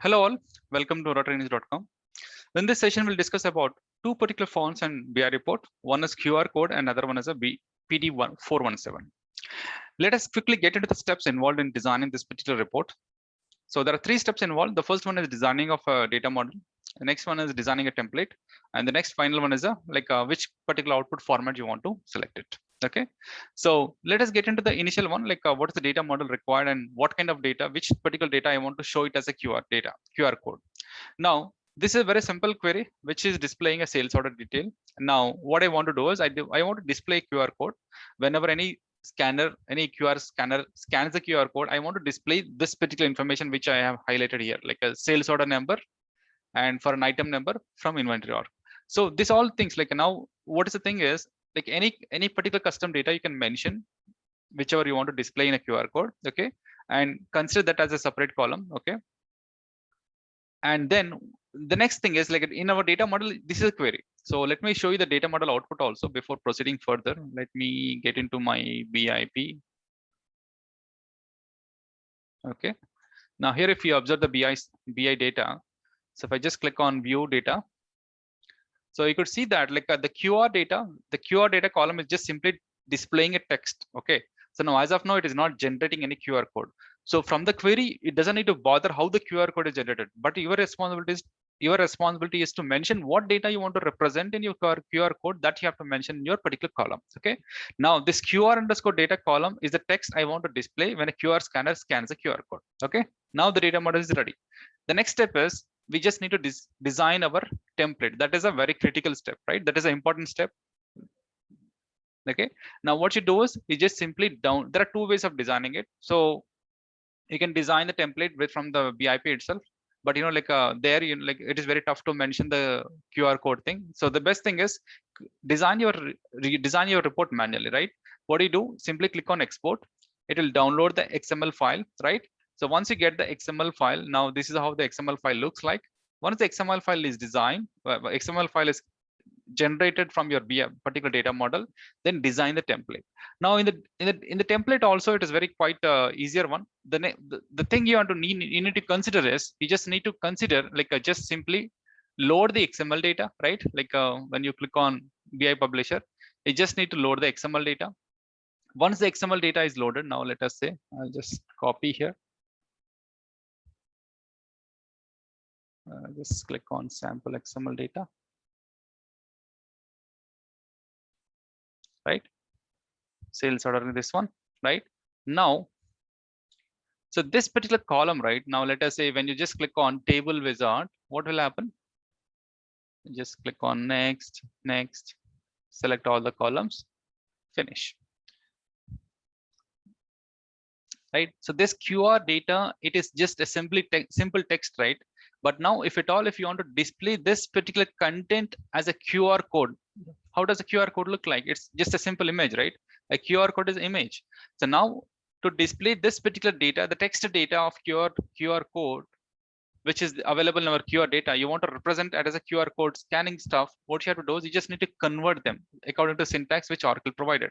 Hello all, welcome to rotatrainings.com. In this session, we'll discuss about two particular fonts and BI report. One is QR code and another one is a PD417. Let us quickly get into the steps involved in designing this particular report. So there are three steps involved. The first one is designing of a data model. The next one is designing a template. And the next final one is which particular output format you want to select it. Okay, so let us get into the initial one, what is the data model required and what kind of data, which particular data I want to show it as a QR code. Now, this is a very simple query, which is displaying a sales order detail. Now, what I want to do is I want to display QR code whenever any QR scanner scans the QR code. I want to display this particular information, which I have highlighted here, like a sales order number and for an item number from inventory org. So this all things now, what is the thing is like any particular custom data you can mention whichever you want to display in a QR code. Okay, and consider that as a separate column. Okay, and then the next thing is like in our data model, this is a query. So let me show you the data model output also before proceeding further. Let me get into my BIP. Okay, now here if you observe the BI data, so if I just click on view data, so you could see that the QR data column is just simply displaying a text. Okay, so now as of now it is not generating any QR code. So from the query, it doesn't need to bother how the QR code is generated, but your responsibility is to mention what data you want to represent in your QR code that you have to mention in your particular column. Okay, now this QR underscore data column is the text I want to display when a QR scanner scans a QR code. Okay, now the data model is ready. The next step is we just need to design our template. That is a very critical step, right? That is an important step. Okay, now what you do is you just simply there are two ways of designing it. So you can design the template from the BIP itself, but there it is very tough to mention the QR code thing. So the best thing is design your report manually, right? What do you do? Simply click on export. It will download the XML file, right? So once you get the XML file, now this is how the XML file looks like. Once the XML file is designed, XML file is generated from your particular data model, then design the template. Now in the template also, it is very quite easier one. The thing you need to consider is you just need to consider just simply load the XML data, right? When you click on BI publisher, you just need to load the XML data. Once the XML data is loaded, now let us say I'll just copy here. Just click on sample XML data. Right, sales order in this one, right? Now, so this particular column, right now, let us say when you just click on table wizard, what will happen? Just click on next, select all the columns, finish. Right, so this QR data, it is just a simple text, right? But now if you want to display this particular content as a QR code, how does a QR code look like? It's just a simple image, right? A QR code is image. So now to display this particular data, the text data of QR code, which is available in our QR data, you want to represent it as a QR code scanning stuff. What you have to do is you just need to convert them according to syntax which Oracle provided.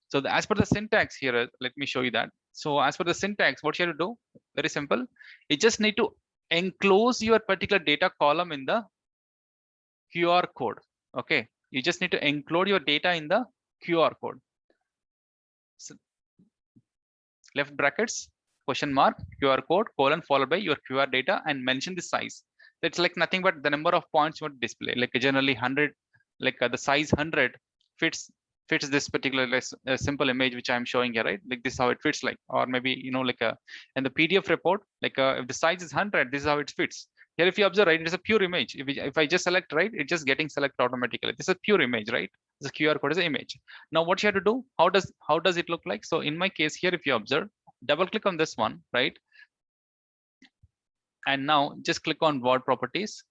So as per the syntax here, let me show you that. So as per the syntax, what you have to do, very simple. You just need to enclose your particular data column in the QR code. Okay, you just need to include your data in the QR code. So left brackets, question mark, QR code, colon, followed by your QR data and mention the size. That's like nothing but the number of points you want to display. Like generally 100, the size 100 fits this particular simple image which I'm showing here, right? Like this is how it fits, or maybe in the PDF report, if the size is 100, this is how it fits. Here, if you observe, right, it is a pure image. If I just select, right, it's just getting selected automatically. This is a pure image, right? The QR code is an image. Now, what you have to do? How does it look like? So in my case here, if you observe, double click on this one, right? And now just click on word properties,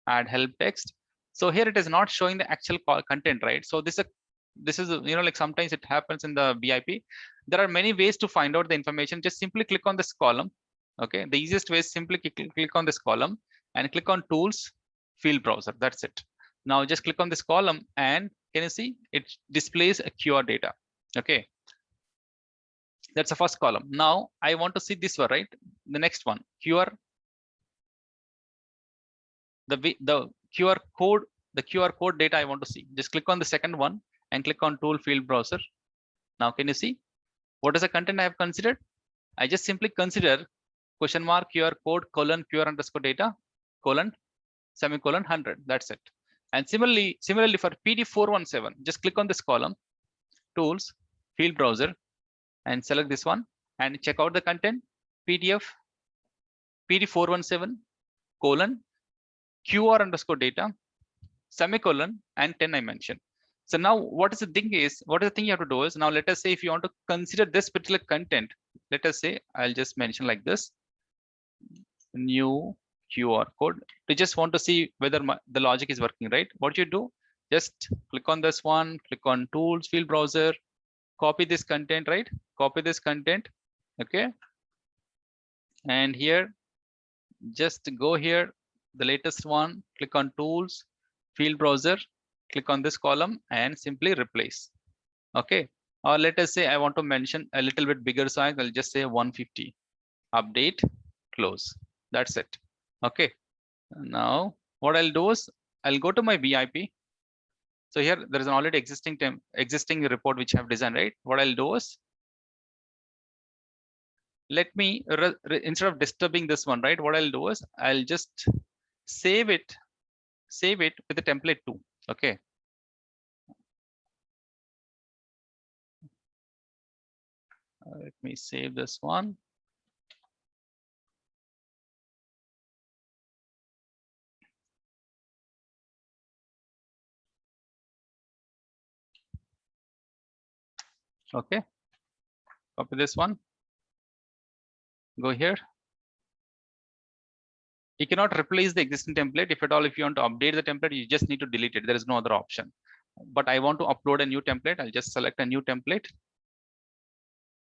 add help text. So here it is not showing the actual content, right? So this is sometimes it happens in the BIP. There are many ways to find out the information. Just simply click on this column. Okay, the easiest way is simply click on this column and click on tools, field browser. That's it. Now just click on this column and can you see it displays a QR data? Okay, that's the first column. Now I want to see this one, right? The next one, QR the QR code data I want to see. Just click on the second one and click on tool field browser. Now can you see what is the content I have considered? I just simply consider question mark QR code colon QR underscore data colon semicolon 100. That's it. And similarly for PD417, just click on this column, tools, field browser, and select this one and check out the content. PDF PD417 colon QR underscore data semicolon and 10 I mentioned. So now what is the thing you have to do is, now let us say if you want to consider this particular content, let us say I'll just mention like this, new QR code. We just want to see whether the logic is working, right? What you do, just click on this one, click on tools, field browser, copy this content, right? Copy this content, okay? And here, just go here, the latest one, click on tools, field browser, click on this column and simply replace, okay? Or let us say I want to mention a little bit bigger size, I'll just say 150, update, close, that's it, okay? Now what I'll do is I'll go to my BIP. So here there is an already existing report which I have designed, right? What I'll do is, let me instead of disturbing this one, right? What I'll do is I'll just save it with the template 2, okay? Let me save this one. Okay, copy this one, go here. You cannot replace the existing template. If at all, if you want to update the template, you just need to delete it. There is no other option. But I want to upload a new template. I'll just select a new template.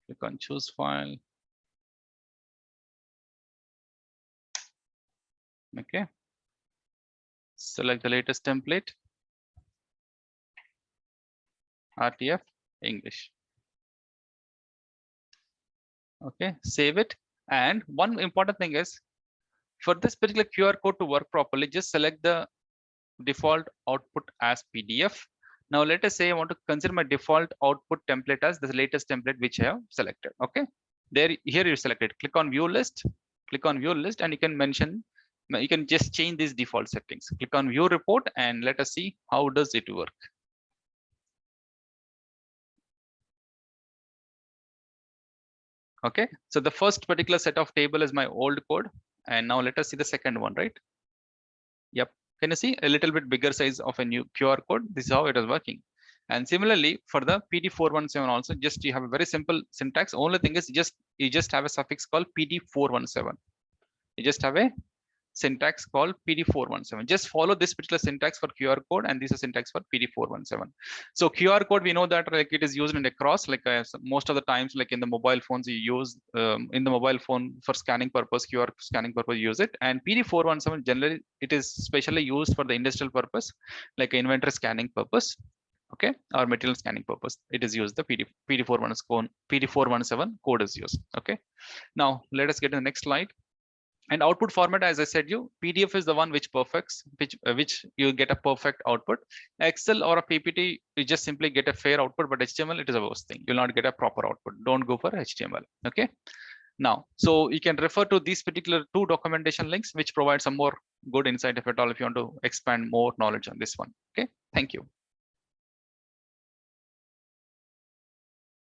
Click on choose file. Okay. Select the latest template. RTF English. Okay, save it. And one important thing is, for this particular QR code to work properly, just select the default output as PDF. Now let us say I want to consider my default output template as the latest template which I have selected. Okay, here you select it. Click on view list, and you can mention, you can just change these default settings. Click on view report and let us see how does it work. Okay, so the first particular set of table is my old code, and now let us see the second one, right? Yep, can you see a little bit bigger size of a new QR code? This is how it is working. And similarly for the PD417 also, just you have a very simple syntax. Only thing is you just have a suffix called PD417. You just have a syntax called PD417. Just follow this particular syntax for QR code, and this is syntax for PD417. So QR code, we know that like it is used in across, like most of the times, like in the mobile phones, you use in the mobile phone for scanning purpose, QR scanning purpose, use it. And PD417 generally it is specially used for the industrial purpose, like inventory scanning purpose, okay, or material scanning purpose. It is used, the PD417 code is used. Okay, now let us get to the next slide. And output format, as I said, PDF is the one which perfects, which you get a perfect output. Excel or a PPT, you just simply get a fair output, but HTML, it is a worst thing. You'll not get a proper output. Don't go for HTML. Okay. Now, so you can refer to these particular 2 documentation links, which provide some more good insight if at all, if you want to expand more knowledge on this one. Okay. Thank you.